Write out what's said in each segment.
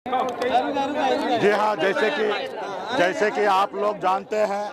जी हाँ, जैसे कि आप लोग जानते हैं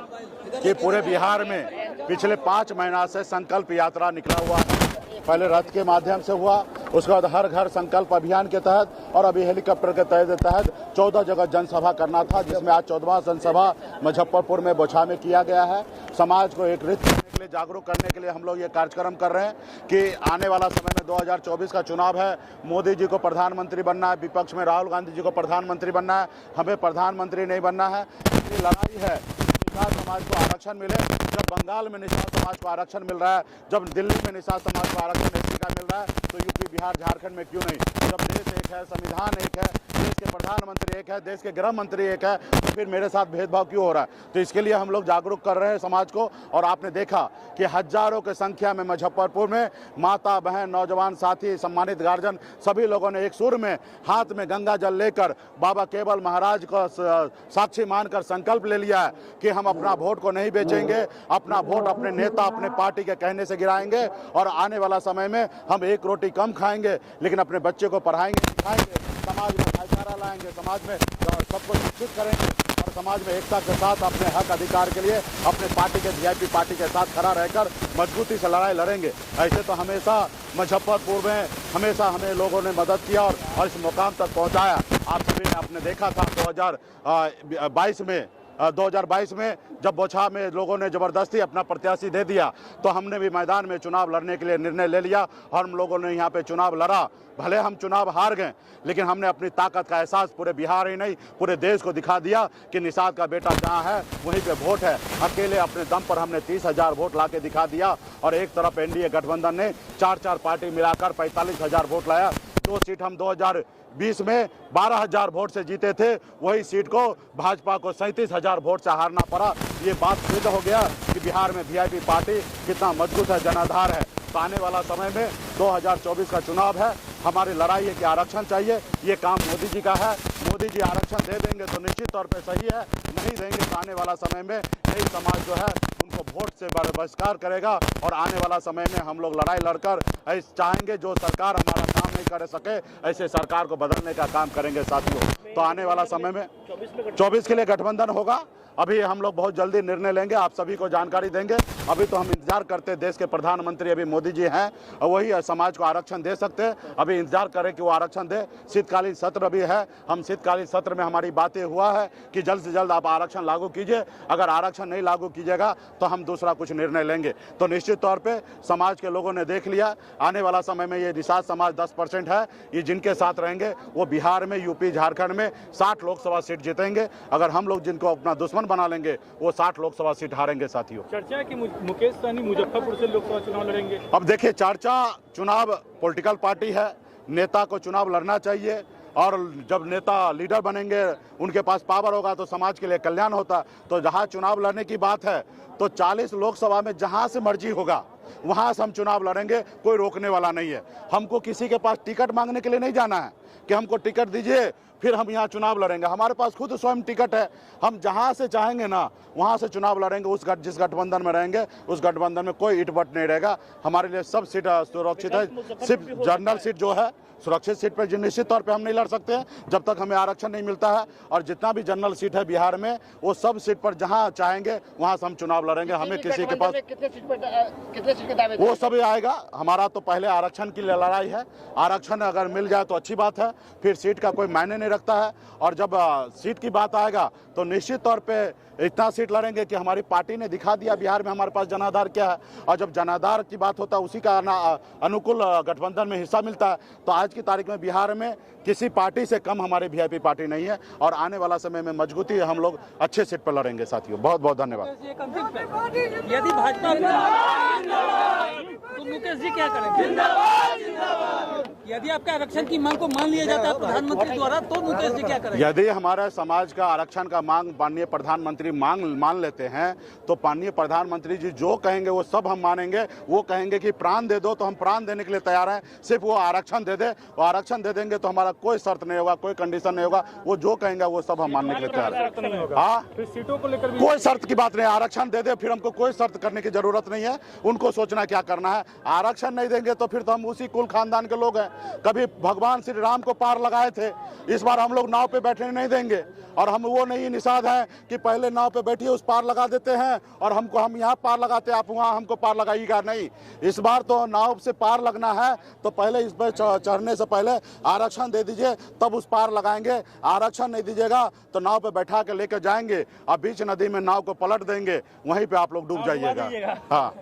कि पूरे बिहार में पिछले 5 महीना से संकल्प यात्रा निकला हुआ है। पहले रथ के माध्यम से हुआ, उसके बाद हर घर संकल्प अभियान के तहत और अभी हेलीकॉप्टर के तहत 14 जगह जनसभा करना था, जिसमें आज 14वां जनसभा मुजफ्फरपुर में बोछा में किया गया है। समाज को एकत्रित करने के लिए, जागरूक करने के लिए हम लोग ये कार्यक्रम कर रहे हैं कि आने वाला समय में 2024 का चुनाव है। मोदी जी को प्रधानमंत्री बनना है, विपक्ष में राहुल गांधी जी को प्रधानमंत्री बनना है, हमें प्रधानमंत्री नहीं बनना है। ये लड़ाई है निषाद समाज को आरक्षण मिले। जब बंगाल में निषाद समाज को आरक्षण मिल रहा है, जब दिल्ली में निषाद समाज को आरक्षण एससी का मिल रहा है, तो यूपी, बिहार, झारखंड में क्यों नहीं? जब देश एक है, संविधान एक है, देश के प्रधानमंत्री एक है, देश के गृह मंत्री एक है, तो फिर मेरे साथ भेदभाव क्यों हो रहा है? तो इसके लिए हम लोग जागरूक कर रहे हैं समाज को। और आपने देखा कि हजारों की संख्या में मुजफ्फरपुर में माता, बहन, नौजवान साथी, सम्मानित गार्जियन सभी लोगों ने एक सुर में हाथ में गंगा जल लेकर बाबा केवल महाराज को साक्षी मानकर संकल्प ले लिया है कि हम अपना वोट को नहीं बेचेंगे, अपना वोट अपने नेता, अपने पार्टी के कहने से गिराएंगे और आने वाला समय में हम एक रोटी कम खाएंगे, लेकिन अपने बच्चे को पढ़ाएंगे, सिखाएंगे, समाज में भाईचारा लाएंगे, समाज में सबको शिक्षित करेंगे और समाज में एकता के साथ अपने हक अधिकार के लिए अपने पार्टी के वीआईपी पार्टी के साथ खड़ा रहकर मजबूती से लड़ाई लड़ेंगे। ऐसे तो हमेशा मुजफ्फरपुर में हमेशा हमें लोगों ने मदद किया और इस मुकाम तक पहुंचाया। आप सभी ने आपने देखा था 2022 में जब बोछा में लोगों ने ज़बरदस्ती अपना प्रत्याशी दे दिया, तो हमने भी मैदान में चुनाव लड़ने के लिए निर्णय ले लिया और हम लोगों ने यहाँ पे चुनाव लड़ा। भले हम चुनाव हार गए, लेकिन हमने अपनी ताकत का एहसास पूरे बिहार ही नहीं पूरे देश को दिखा दिया कि निषाद का बेटा जहाँ है वहीं पे वोट है। अकेले अपने दम पर हमने 30,000 वोट ला के दिखा दिया और एक तरफ एनडीए गठबंधन ने 4 पार्टी मिलाकर 45,000 वोट लाया। 2 सीट हम 2020 में 12,000 वोट से जीते थे, वही सीट को भाजपा को 37,000 वोट से हारना पड़ा। ये बात सिद्ध हो गया कि बिहार में वीआईपी पार्टी कितना मजबूत है, जनाधार है। तो आने वाला समय में 2024 का चुनाव है, हमारी लड़ाई है कि आरक्षण चाहिए। ये काम मोदी जी का है। मोदी जी आरक्षण दे देंगे तो निश्चित तौर पे सही है, नहीं देंगे तो आने वाला समय में यही समाज जो है उनको वोट से बहिष्कार करेगा और आने वाला समय में हम लोग लड़ाई लड़कर ऐसे चाहेंगे जो सरकार हमारा काम नहीं कर सके, ऐसे सरकार को बदलने का काम करेंगे साथियों। तो आने वाला समय में 24 के लिए गठबंधन होगा। अभी हम लोग बहुत जल्दी निर्णय लेंगे, आप सभी को जानकारी देंगे। अभी तो हम इंतजार करते हैं, देश के प्रधानमंत्री अभी मोदी जी हैं और वही समाज को आरक्षण दे सकते हैं। अभी इंतजार करें कि वो आरक्षण दे। शीतकालीन सत्र भी है, हम शीतकालीन सत्र में हमारी बातें हुआ है कि जल्द से जल्द आप आरक्षण लागू कीजिए। अगर आरक्षण नहीं लागू कीजिएगा तो हम दूसरा कुछ निर्णय लेंगे। तो निश्चित तौर पर समाज के लोगों ने देख लिया, आने वाला समय में ये निषाद समाज 10% है, ये जिनके साथ रहेंगे वो बिहार में, यूपी, झारखंड में 60 लोकसभा सीट जीतेंगे। अगर हम लोग जिनको अपना दुश्मन बना लेंगे वो 60 लोकसभा सीट हारेंगे साथियों। चर्चा है कि मुकेश सहनी मुजफ्फरपुर से लोकसभा चुनाव लड़ेंगे। अब देखिए, चुनाव पॉलिटिकल पार्टी है, नेता को चुनाव लड़ना चाहिए और जब नेता लीडर बनेंगे, उनके पास पावर होगा तो समाज के लिए कल्याण होता। तो जहां चुनाव लड़ने की बात है तो 40 लोकसभा में जहां से मर्जी होगा वहां से हम चुनाव लड़ेंगे, कोई रोकने वाला नहीं है। हमको किसी के पास टिकट मांगने के लिए नहीं जाना है कि हमको टिकट दीजिए फिर हम यहाँ चुनाव लड़ेंगे। हमारे पास खुद स्वयं टिकट है, हम जहाँ से चाहेंगे ना वहाँ से चुनाव लड़ेंगे। जिस गठबंधन में रहेंगे उस गठबंधन में कोई इटबट नहीं रहेगा। हमारे लिए सब सीट सुरक्षित है। सिर्फ जनरल सीट जो है सुरक्षित सीट पर निश्चित तौर पे हम नहीं लड़ सकते हैं जब तक हमें आरक्षण नहीं मिलता है। और जितना भी जनरल सीट है बिहार में वो सब सीट पर जहां चाहेंगे वहां से हम चुनाव लड़ेंगे। हमें किसी के पास कितने सीट के दावे वो सभी आएगा। हमारा तो पहले आरक्षण की लड़ाई है। आरक्षण अगर मिल जाए तो अच्छी बात है, फिर सीट का कोई मायने नहीं रखता है। और जब सीट की बात आएगा तो निश्चित तौर पर इतना सीट लड़ेंगे कि हमारी पार्टी ने दिखा दिया बिहार में हमारे पास जनाधार क्या है। और जब जनाधार की बात होता है उसी का अनुकूल गठबंधन में हिस्सा मिलता है। तो आज की तारीख में बिहार में किसी पार्टी से कम हमारी वीआईपी पार्टी नहीं है और आने वाला समय में मजबूती हम लोग अच्छे सीट पर लड़ेंगे साथियों। बहुत बहुत धन्यवाद। यदि भाजपा तो मुकेश जी क्या करेंगे? यदि आपका आरक्षण की मांग को मान लिया जाता है प्रधानमंत्री द्वारा तो मुकेश जी क्या करेंगे? यदि हमारे समाज का आरक्षण का मांग माननीय प्रधानमंत्री मान लेते हैं तो माननीय प्रधानमंत्री जी जो कहेंगे वो सब हम मानेंगे। वो कहेंगे कि प्राण दे दो तो हम प्राण देने के लिए तैयार हैं। सिर्फ वो आरक्षण दे दे, वो आरक्षण दे देंगे तो हमारा कोई शर्त नहीं होगा, कोई कंडीशन नहीं होगा। वो जो कहेंगे वो सब हम मानने के लिए तैयार हैं। हाँ, सीटों को लेकर कोई शर्त की बात नहीं। आरक्षण दे दे, फिर हमको कोई शर्त करने की जरूरत नहीं है। उनको सोचना क्या करना है। आरक्षण नहीं देंगे तो फिर तो हम उसी कुल खानदान के लोग हैं, कभी भगवान श्री राम को पार लगाए थे, इस बार हम लोग नाव पे बैठने नहीं देंगे। और हम वो नहीं निषाद हैं कि पहले नाव पे बैठिए उस पार लगा देते हैं और हम यहाँ पार लगाते आप वहाँ हमको पार लगाइएगा नहीं। इस बार तो नाव से पार लगना है तो पहले इस पर चढ़ने से पहले आरक्षण दे दीजिए, तब उस पार लगाएंगे। आरक्षण नहीं दीजिएगा तो नाव पे बैठा के लेकर जाएंगे और बीच नदी में नाव को पलट देंगे, वहीं पे आप लोग डूब जाइएगा। हाँ।